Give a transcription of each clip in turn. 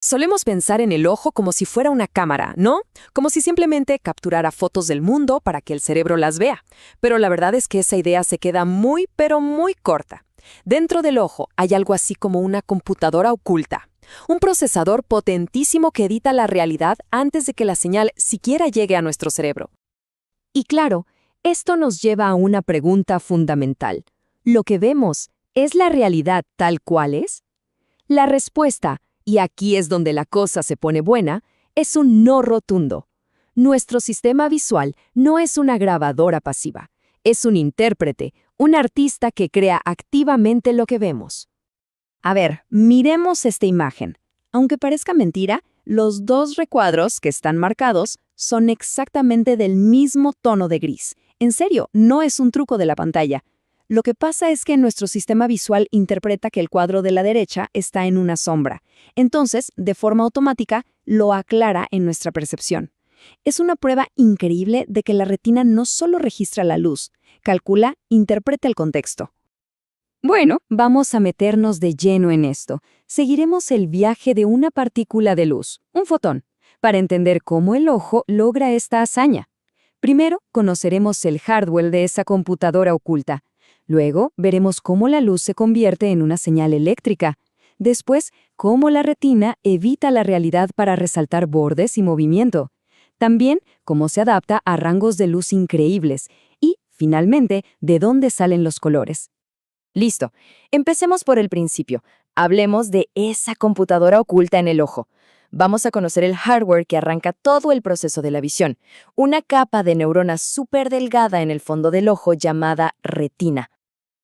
Solemos pensar en el ojo como si fuera una cámara, ¿no? Como si simplemente capturara fotos del mundo para que el cerebro las vea. Pero la verdad es que esa idea se queda muy, pero muy corta. Dentro del ojo hay algo así como una computadora oculta. Un procesador potentísimo que edita la realidad antes de que la señal siquiera llegue a nuestro cerebro. Y claro, esto nos lleva a una pregunta fundamental. ¿Lo que vemos es la realidad tal cual es? La respuesta, y aquí es donde la cosa se pone buena, es un no rotundo. Nuestro sistema visual no es una grabadora pasiva, es un intérprete, un artista que crea activamente lo que vemos. A ver, miremos esta imagen. Aunque parezca mentira, los dos recuadros que están marcados son exactamente del mismo tono de gris. En serio, no es un truco de la pantalla. Lo que pasa es que nuestro sistema visual interpreta que el cuadro de la derecha está en una sombra. Entonces, de forma automática, lo aclara en nuestra percepción. Es una prueba increíble de que la retina no solo registra la luz, calcula, interpreta el contexto. Bueno, vamos a meternos de lleno en esto. Seguiremos el viaje de una partícula de luz, un fotón, para entender cómo el ojo logra esta hazaña. Primero, conoceremos el hardware de esa computadora oculta. Luego, veremos cómo la luz se convierte en una señal eléctrica. Después, cómo la retina evita la realidad para resaltar bordes y movimiento. También, cómo se adapta a rangos de luz increíbles. Y, finalmente, de dónde salen los colores. Listo. Empecemos por el principio. Hablemos de esa computadora oculta en el ojo. Vamos a conocer el hardware que arranca todo el proceso de la visión. Una capa de neuronas súper delgada en el fondo del ojo llamada retina.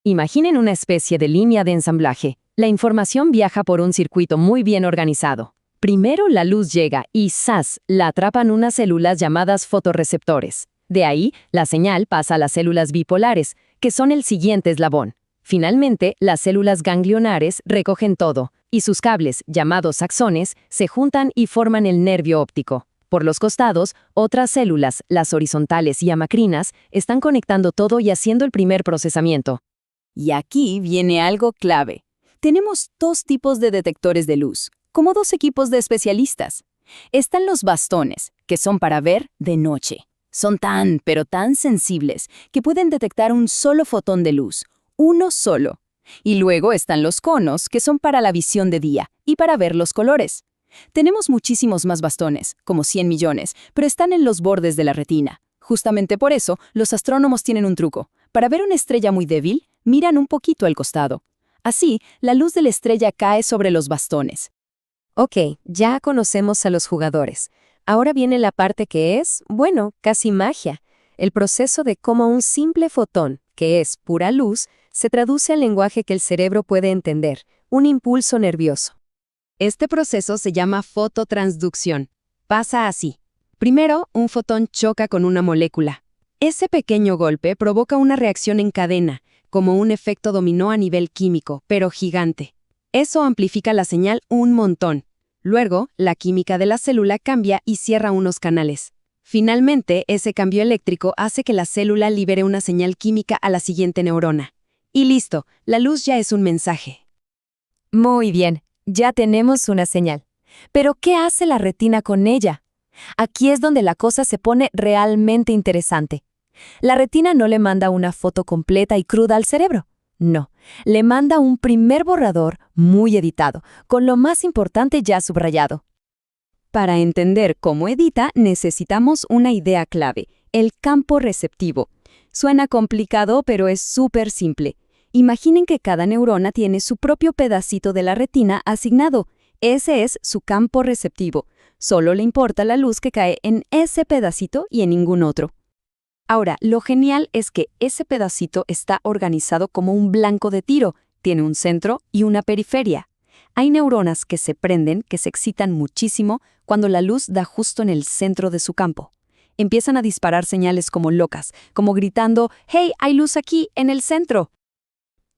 Imaginen una especie de línea de ensamblaje. La información viaja por un circuito muy bien organizado. Primero la luz llega y ¡zas!, la atrapan unas células llamadas fotorreceptores. De ahí, la señal pasa a las células bipolares, que son el siguiente eslabón. Finalmente, las células ganglionares recogen todo, y sus cables, llamados axones, se juntan y forman el nervio óptico. Por los costados, otras células, las horizontales y amacrinas, están conectando todo y haciendo el primer procesamiento. Y aquí viene algo clave. Tenemos dos tipos de detectores de luz, como dos equipos de especialistas. Están los bastones, que son para ver de noche. Son tan, pero tan sensibles, que pueden detectar un solo fotón de luz, uno solo. Y luego están los conos, que son para la visión de día y para ver los colores. Tenemos muchísimos más bastones, como 100 millones, pero están en los bordes de la retina. Justamente por eso, los astrónomos tienen un truco. Para ver una estrella muy débil, miran un poquito al costado. Así, la luz de la estrella cae sobre los bastones. Ok, ya conocemos a los jugadores. Ahora viene la parte que es, bueno, casi magia. El proceso de cómo un simple fotón, que es pura luz, se traduce al lenguaje que el cerebro puede entender, un impulso nervioso. Este proceso se llama fototransducción. Pasa así. Primero, un fotón choca con una molécula. Ese pequeño golpe provoca una reacción en cadena, como un efecto dominó a nivel químico, pero gigante. Eso amplifica la señal un montón. Luego, la química de la célula cambia y cierra unos canales. Finalmente, ese cambio eléctrico hace que la célula libere una señal química a la siguiente neurona. Y listo, la luz ya es un mensaje. Muy bien, ya tenemos una señal. Pero, ¿qué hace la retina con ella? Aquí es donde la cosa se pone realmente interesante. La retina no le manda una foto completa y cruda al cerebro. No, le manda un primer borrador muy editado, con lo más importante ya subrayado. Para entender cómo edita, necesitamos una idea clave, el campo receptivo. Suena complicado, pero es súper simple. Imaginen que cada neurona tiene su propio pedacito de la retina asignado. Ese es su campo receptivo. Solo le importa la luz que cae en ese pedacito y en ningún otro. Ahora, lo genial es que ese pedacito está organizado como un blanco de tiro. Tiene un centro y una periferia. Hay neuronas que se prenden, que se excitan muchísimo cuando la luz da justo en el centro de su campo. Empiezan a disparar señales como locas, como gritando, ¡Hey, hay luz aquí, en el centro!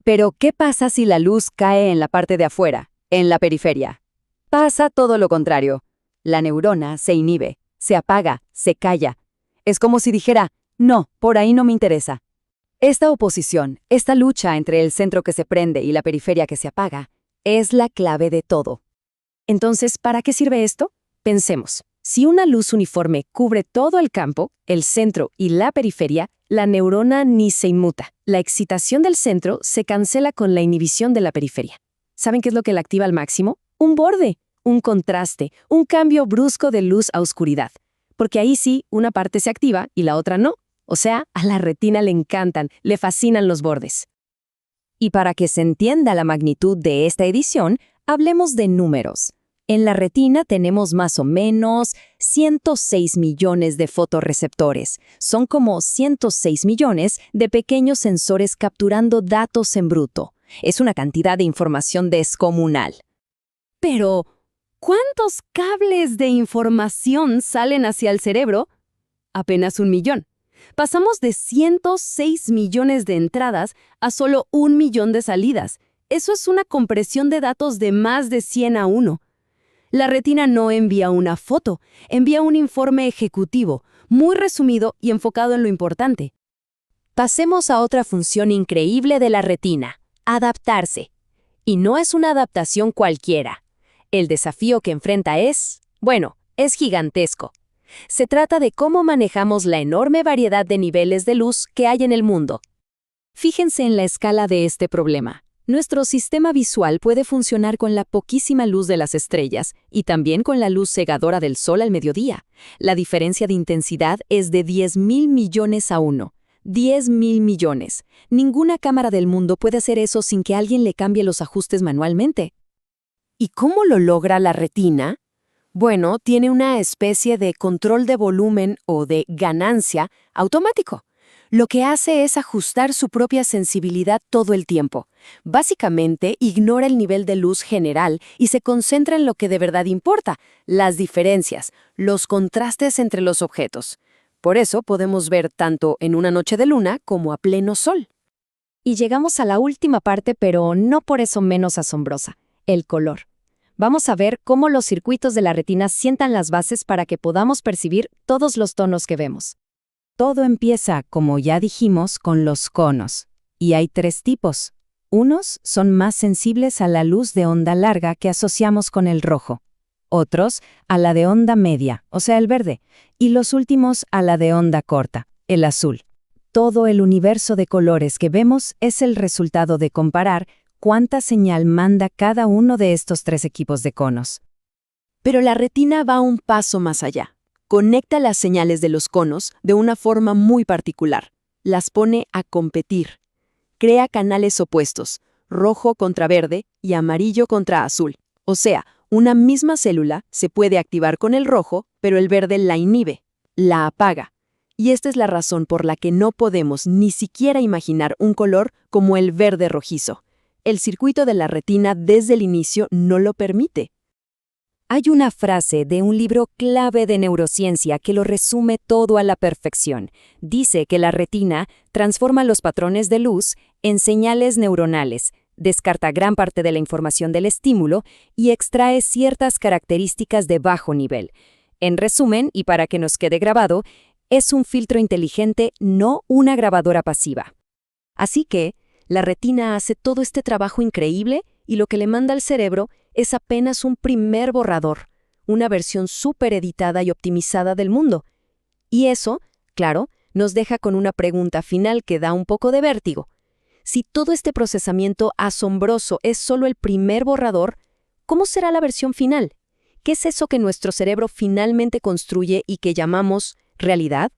Pero, ¿qué pasa si la luz cae en la parte de afuera, en la periferia? Pasa todo lo contrario. La neurona se inhibe, se apaga, se calla. Es como si dijera, no, por ahí no me interesa. Esta oposición, esta lucha entre el centro que se prende y la periferia que se apaga, es la clave de todo. Entonces, ¿para qué sirve esto? Pensemos. Si una luz uniforme cubre todo el campo, el centro y la periferia, la neurona ni se inmuta. La excitación del centro se cancela con la inhibición de la periferia. ¿Saben qué es lo que la activa al máximo? Un borde, un contraste, un cambio brusco de luz a oscuridad. Porque ahí sí, una parte se activa y la otra no. O sea, a la retina le encantan, le fascinan los bordes. Y para que se entienda la magnitud de esta edición, hablemos de números. En la retina tenemos más o menos 106 millones de fotorreceptores. Son como 106 millones de pequeños sensores capturando datos en bruto. Es una cantidad de información descomunal. Pero, ¿cuántos cables de información salen hacia el cerebro? Apenas 1 millón. Pasamos de 106 millones de entradas a solo 1 millón de salidas. Eso es una compresión de datos de más de 100:1. La retina no envía una foto, envía un informe ejecutivo, muy resumido y enfocado en lo importante. Pasemos a otra función increíble de la retina: adaptarse. Y no es una adaptación cualquiera. El desafío que enfrenta es gigantesco. Se trata de cómo manejamos la enorme variedad de niveles de luz que hay en el mundo. Fíjense en la escala de este problema. Nuestro sistema visual puede funcionar con la poquísima luz de las estrellas y también con la luz cegadora del sol al mediodía. La diferencia de intensidad es de 10.000 millones a 1. 10.000 millones. Ninguna cámara del mundo puede hacer eso sin que alguien le cambie los ajustes manualmente. ¿Y cómo lo logra la retina? Bueno, tiene una especie de control de volumen o de ganancia automático. Lo que hace es ajustar su propia sensibilidad todo el tiempo. Básicamente, ignora el nivel de luz general y se concentra en lo que de verdad importa: las diferencias, los contrastes entre los objetos. Por eso podemos ver tanto en una noche de luna como a pleno sol. Y llegamos a la última parte, pero no por eso menos asombrosa: el color. Vamos a ver cómo los circuitos de la retina sientan las bases para que podamos percibir todos los tonos que vemos. Todo empieza, como ya dijimos, con los conos. Y hay 3 tipos. Unos son más sensibles a la luz de onda larga que asociamos con el rojo. Otros a la de onda media, o sea, el verde. Y los últimos a la de onda corta, el azul. Todo el universo de colores que vemos es el resultado de comparar cuánta señal manda cada uno de estos 3 equipos de conos. Pero la retina va un paso más allá. Conecta las señales de los conos de una forma muy particular. Las pone a competir. Crea canales opuestos, rojo contra verde y amarillo contra azul. O sea, una misma célula se puede activar con el rojo, pero el verde la inhibe, la apaga. Y esta es la razón por la que no podemos ni siquiera imaginar un color como el verde rojizo. El circuito de la retina desde el inicio no lo permite. Hay una frase de un libro clave de neurociencia que lo resume todo a la perfección. Dice que la retina transforma los patrones de luz en señales neuronales, descarta gran parte de la información del estímulo y extrae ciertas características de bajo nivel. En resumen, y para que nos quede grabado, es un filtro inteligente, no una grabadora pasiva. Así que, la retina hace todo este trabajo increíble y lo que le manda al cerebro es apenas un primer borrador, una versión súper editada y optimizada del mundo. Y eso, claro, nos deja con una pregunta final que da un poco de vértigo. Si todo este procesamiento asombroso es solo el primer borrador, ¿cómo será la versión final? ¿Qué es eso que nuestro cerebro finalmente construye y que llamamos realidad?